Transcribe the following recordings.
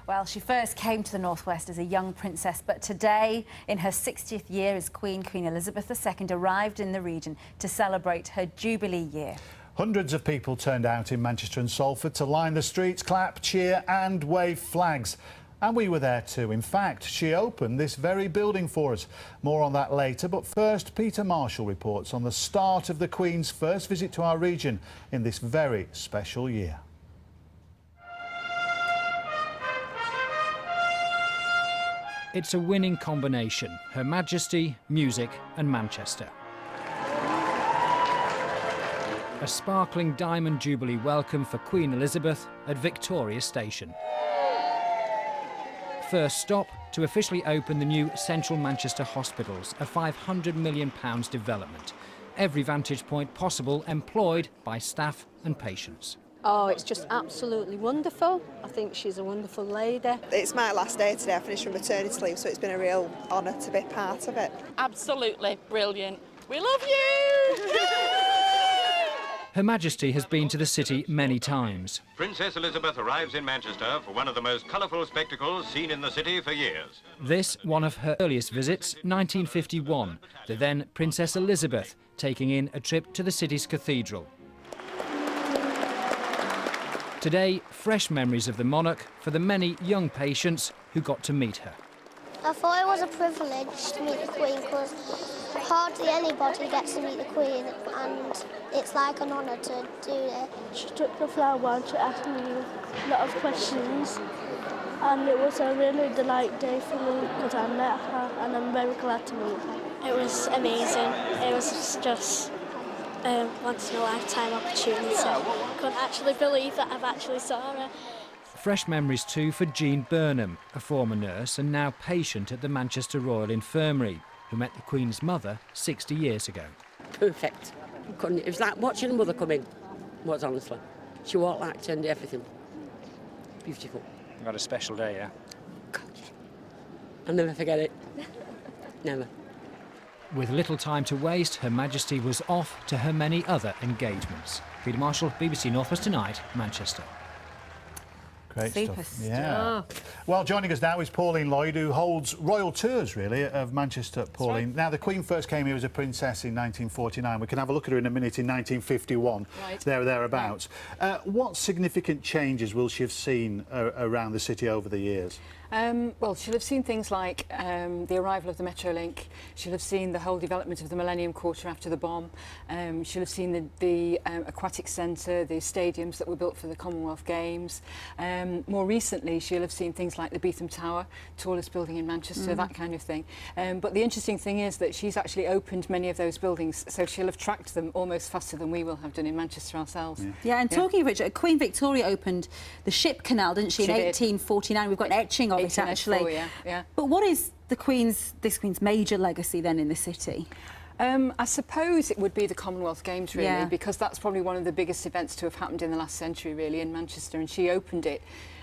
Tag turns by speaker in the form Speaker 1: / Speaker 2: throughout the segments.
Speaker 1: Well, she first came to the Northwest as a young princess, but today, in her 60th year as Queen, Queen Elizabeth II arrived in the region to celebrate her Jubilee year.
Speaker 2: Hundreds of people turned out in Manchester and Salford to line the streets, clap, cheer and wave flags. And we were there too. In fact, she opened this very building for us. More on that later, but first, Peter Marshall reports on the start of the Queen's first visit to our region in this very special year.
Speaker 3: It's a winning combination: Her Majesty, music and Manchester. A sparkling diamond jubilee welcome for Queen Elizabeth at Victoria Station. First stop, to officially open the new Central Manchester Hospitals, a £500 million development. Every vantage point possible employed by staff and patients.
Speaker 4: Oh, it's just absolutely wonderful. I think she's a wonderful lady.
Speaker 5: It's my last day today. I finished from maternity leave, so it's been a real honour to be part of it.
Speaker 6: Absolutely brilliant. We love you!
Speaker 3: Her Majesty has been to the city many times.
Speaker 7: Princess Elizabeth arrives in Manchester for one of the most colourful spectacles seen in the city for years.
Speaker 3: This, one of her earliest visits, 1951, the then Princess Elizabeth taking in a trip to the city's cathedral. Today, fresh memories of the monarch for the many young patients who got to meet her.
Speaker 8: I thought it was a privilege to meet the Queen because hardly anybody gets to meet the Queen, and it's like an honour to do it.
Speaker 9: She took the flower and she asked me a lot of questions, and it was a really delightful day for me because I met her and I'm very glad to meet her.
Speaker 10: It was amazing. It was just a once-in-a-lifetime opportunity. I couldn't actually believe that I've actually saw her.
Speaker 3: Fresh memories too for Jean Burnham, a former nurse and now patient at the Manchester Royal Infirmary, who met the Queen's mother 60 years ago.
Speaker 11: Perfect. It was like watching a mother come in, was honestly. She walked like 10 day, everything. Beautiful.
Speaker 12: You had a special day, yeah?
Speaker 11: God, yeah. I'll never forget it. Never.
Speaker 3: With little time to waste, Her Majesty was off to her many other engagements. Peter Marshall, BBC North West Tonight, Manchester.
Speaker 2: Great stuff. Yeah. Well, joining us now is Pauline Lloyd, who holds royal tours, really, of Manchester. Pauline. Right. Now, the Queen first came here as a princess in 1949. We can have a look at her in a minute in 1951, right. Thereabouts. Right. What significant changes will she have seen around the city over the years?
Speaker 13: Well, she'll have seen things like the arrival of the Metrolink. She'll have seen the whole development of the Millennium Quarter after the bomb. She'll have seen the aquatic centre, the stadiums that were built for the Commonwealth Games. More recently, she'll have seen things like the Beetham Tower, tallest building in Manchester, that kind of thing. But the interesting thing is that she's actually opened many of those buildings, so she'll have tracked them almost faster than we will have done in Manchester ourselves.
Speaker 1: Yeah, and talking of which, Queen Victoria opened the Ship Canal, didn't she, in 1849? We've got an etching of it, actually.
Speaker 13: Yeah.
Speaker 1: But what is this Queen's major legacy then in the city?
Speaker 13: I suppose it would be the Commonwealth Games, really, because that's probably one of the biggest events to have happened in the last century, really, in Manchester, and she opened it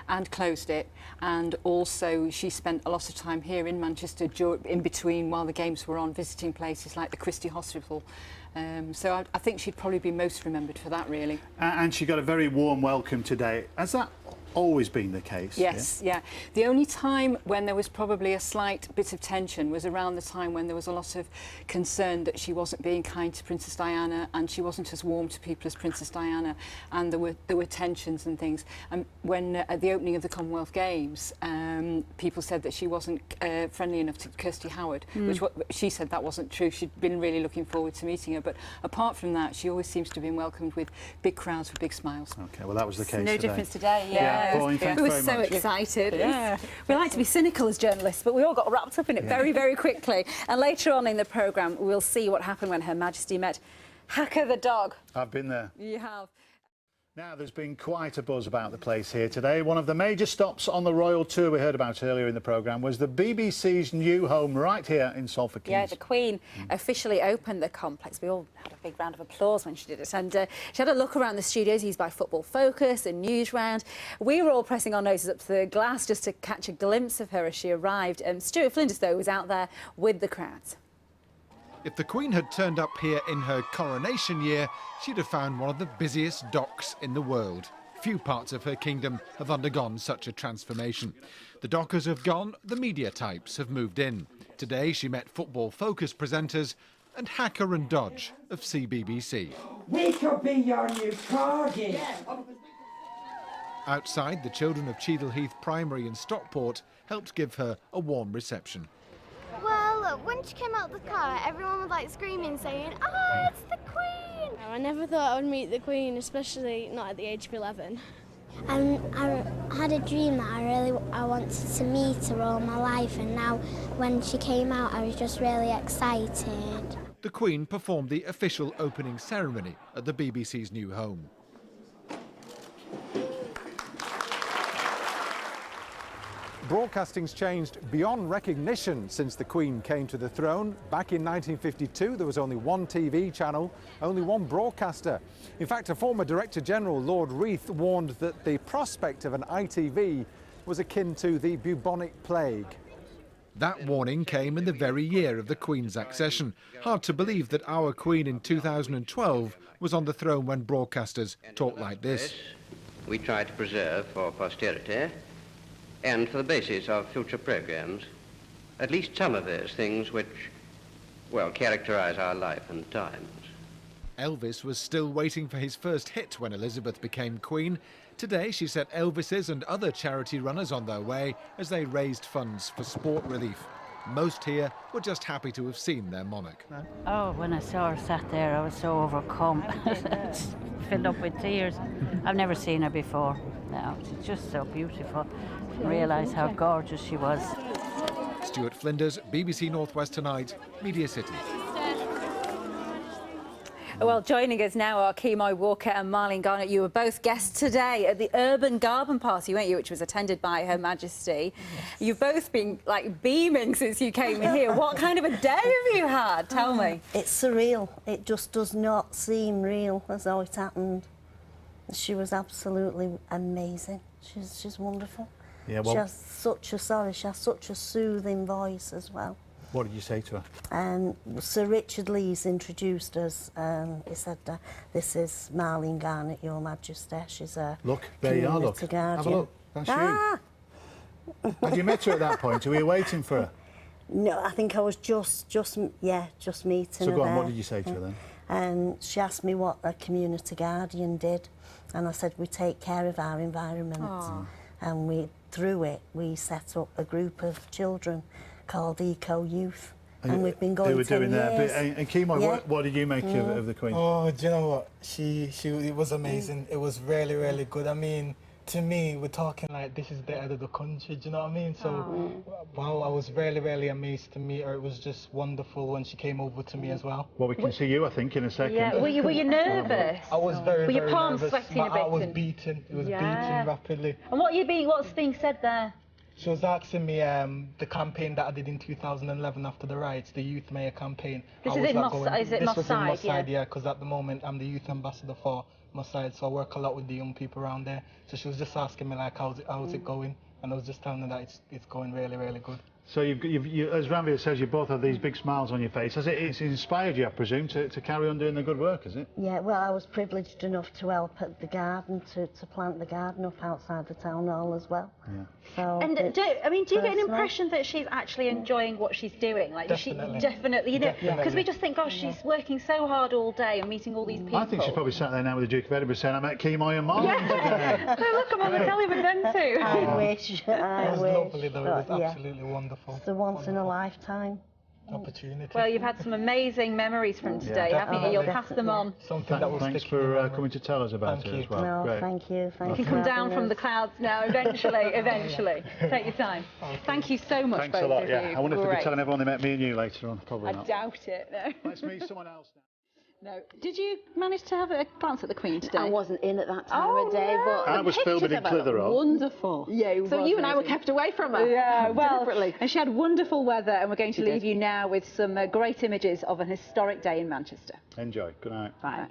Speaker 13: and closed it, and also she spent a lot of time here in Manchester in between while the Games were on, visiting places like the Christie Hospital. So I think she'd probably be most remembered for that, really.
Speaker 2: And she got a very warm welcome today. Has that always been the case?
Speaker 13: Yes, yeah. The only time when there was probably a slight bit of tension was around the time when there was a lot of concern that she wasn't being kind to Princess Diana and she wasn't as warm to people as Princess Diana, and there were tensions and things. And when at the opening of the Commonwealth Games, people said that she wasn't friendly enough to Kirsty Howard, which she said that wasn't true. She'd been really looking forward to meeting her, but apart from that, she always seems to have been welcomed with big crowds with big smiles.
Speaker 2: OK, well, that was the case
Speaker 1: No
Speaker 2: today.
Speaker 1: difference today, yeah.
Speaker 2: Pauline, thanks
Speaker 1: we were
Speaker 2: very
Speaker 1: so
Speaker 2: much.
Speaker 1: excited. Yeah. We like to be cynical as journalists, but we all got wrapped up in it very, very quickly. And later on in the programme, we'll see what happened when Her Majesty met Hacker the dog.
Speaker 2: I've been there.
Speaker 1: You have.
Speaker 2: Now, there's been quite a buzz about the place here today. One of the major stops on the royal tour we heard about earlier in the programme was the BBC's new home right here in Salford Kings.
Speaker 1: Yeah, the Queen officially opened the complex. We all had a big round of applause when she did it. And she had a look around the studios used by Football Focus and Newsround. We were all pressing our noses up to the glass just to catch a glimpse of her as she arrived. Stuart Flinders, though, was out there with the crowds.
Speaker 14: If the Queen had turned up here in her coronation year, she'd have found one of the busiest docks in the world. Few parts of her kingdom have undergone such a transformation. The dockers have gone, the media types have moved in. Today she met Football Focus presenters and Hacker and Dodge of CBBC.
Speaker 12: We could be your new corgi.
Speaker 14: Outside, the children of Cheadle Heath Primary in Stockport helped give her a warm reception.
Speaker 15: Well, when she came out of the car, everyone was like screaming, saying, "Oh, it's the Queen!"
Speaker 10: I never thought I would meet the Queen, especially not at the age of 11.
Speaker 8: I had a dream that I wanted to meet her all my life, and now when she came out I was just really excited.
Speaker 14: The Queen performed the official opening ceremony at the BBC's new home. Broadcasting's changed beyond recognition since the Queen came to the throne. Back in 1952, there was only one TV channel, only one broadcaster. In fact, a former Director General, Lord Reith, warned that the prospect of an ITV was akin to the bubonic plague. That warning came in the very year of the Queen's accession. Hard to believe that our Queen in 2012 was on the throne when broadcasters talked like this.
Speaker 16: We try to preserve for posterity and for the basis of future programmes, at least some of those things which, well, characterise our life and times.
Speaker 14: Elvis was still waiting for his first hit when Elizabeth became Queen. Today she set Elvis's and other charity runners on their way as they raised funds for sport relief. Most here were just happy to have seen their monarch.
Speaker 17: Oh, when I saw her sat there, I was so overcome. Filled up with tears. I've never seen her before. No, she's just so beautiful. Didn't realise how gorgeous she was.
Speaker 14: Stuart Flinders, BBC North West Tonight, Media City.
Speaker 1: Well, joining us now are Kemoy Walker and Marlene Garnett. You were both guests today at the Urban Garden Party, weren't you, which was attended by Her Majesty. Yes. You've both been, like, beaming since you came in here. What kind of a day have you had? Tell me.
Speaker 18: It's surreal. It just does not seem real, as though it happened. She was absolutely amazing. She's wonderful. Yeah, well, she has such a soothing voice as well.
Speaker 2: What did you say to her?
Speaker 18: Sir Richard Lee's introduced us. He said, "This is Marlene Garnett, Your Majesty. She's a
Speaker 2: look, there you are. Look,
Speaker 18: guardian."
Speaker 2: Have a look. That's you. Had you met her at that point? Were you waiting for her?
Speaker 18: No, I think I was just meeting her.
Speaker 2: So go on. What did you say to her then?
Speaker 18: She asked me what a community guardian did, and I said we take care of our environment.
Speaker 1: Aww.
Speaker 18: And through it we set up a group of children called Eco Youth, and we've been going 10 years. They were doing that.
Speaker 2: And Kemoy, yeah. What did you make of the Queen?
Speaker 19: Oh, do you know what? It was amazing. It was really, really good. I mean, to me, we're talking like this is the head of the country, do you know what I mean? So, wow, I was really, really amazed to meet her. It was just wonderful when she came over to me as well.
Speaker 2: Well, we can see you, I think, in a second.
Speaker 1: Yeah, were you nervous?
Speaker 19: I was very,
Speaker 1: were your palms
Speaker 19: nervous.
Speaker 1: sweating
Speaker 19: My
Speaker 1: a bit?
Speaker 19: heart was beating. It was beating rapidly.
Speaker 1: And what's being said there?
Speaker 19: She was asking me the campaign that I did in 2011 after the riots, the Youth Mayor campaign.
Speaker 1: This is in Moss Side,
Speaker 19: This was in Moss Side, yeah, because at the moment I'm the youth ambassador for Moss Side, so I work a lot with the young people around there. So she was just asking me, like, how's it going? And I was just telling her that it's going really, really good.
Speaker 2: So you, as Ranveer says, you both have these big smiles on your face. It's inspired you, I presume, to carry on doing the good work, is it?
Speaker 18: Yeah, well, I was privileged enough to help at the garden, to plant the garden up outside the town hall as well. Yeah. So
Speaker 1: and do you get an impression that she's actually enjoying what she's doing? Like,
Speaker 19: definitely.
Speaker 1: Definitely, you know, because we just think, gosh, she's working so hard all day and meeting all these people.
Speaker 2: I think she's probably sat there now with the Duke of Edinburgh saying, I met Kemoy and Marlene today.
Speaker 1: Oh, look, I'm on the telly with them too.
Speaker 18: I wish.
Speaker 19: It was lovely, though. It was absolutely wonderful.
Speaker 18: It's a once in a lifetime
Speaker 19: opportunity.
Speaker 1: Well, you've had some amazing memories from today, haven't you? You'll pass them on.
Speaker 2: Thanks for coming to tell us about it as well.
Speaker 18: No,
Speaker 2: great.
Speaker 18: thank you.
Speaker 1: You can come down from the clouds now, eventually. Take your time. Thank you so much,
Speaker 2: Thanks
Speaker 1: both
Speaker 2: a lot,
Speaker 1: of
Speaker 2: yeah.
Speaker 1: you.
Speaker 2: I wonder if they'll be telling everyone they met me and you later on. Probably not.
Speaker 1: I doubt it, no.
Speaker 2: Let's meet someone else now.
Speaker 1: No. Did you manage to have a glance at the Queen today?
Speaker 20: I wasn't in at that time of day, but
Speaker 2: I was filming in Clitheroe.
Speaker 20: Wonderful.
Speaker 1: Yeah,
Speaker 20: so you and I were kept away from her.
Speaker 1: Yeah, well, and she had wonderful weather, and we're going to leave you now with some great images of an historic day in Manchester.
Speaker 2: Enjoy. Good night.
Speaker 1: Bye.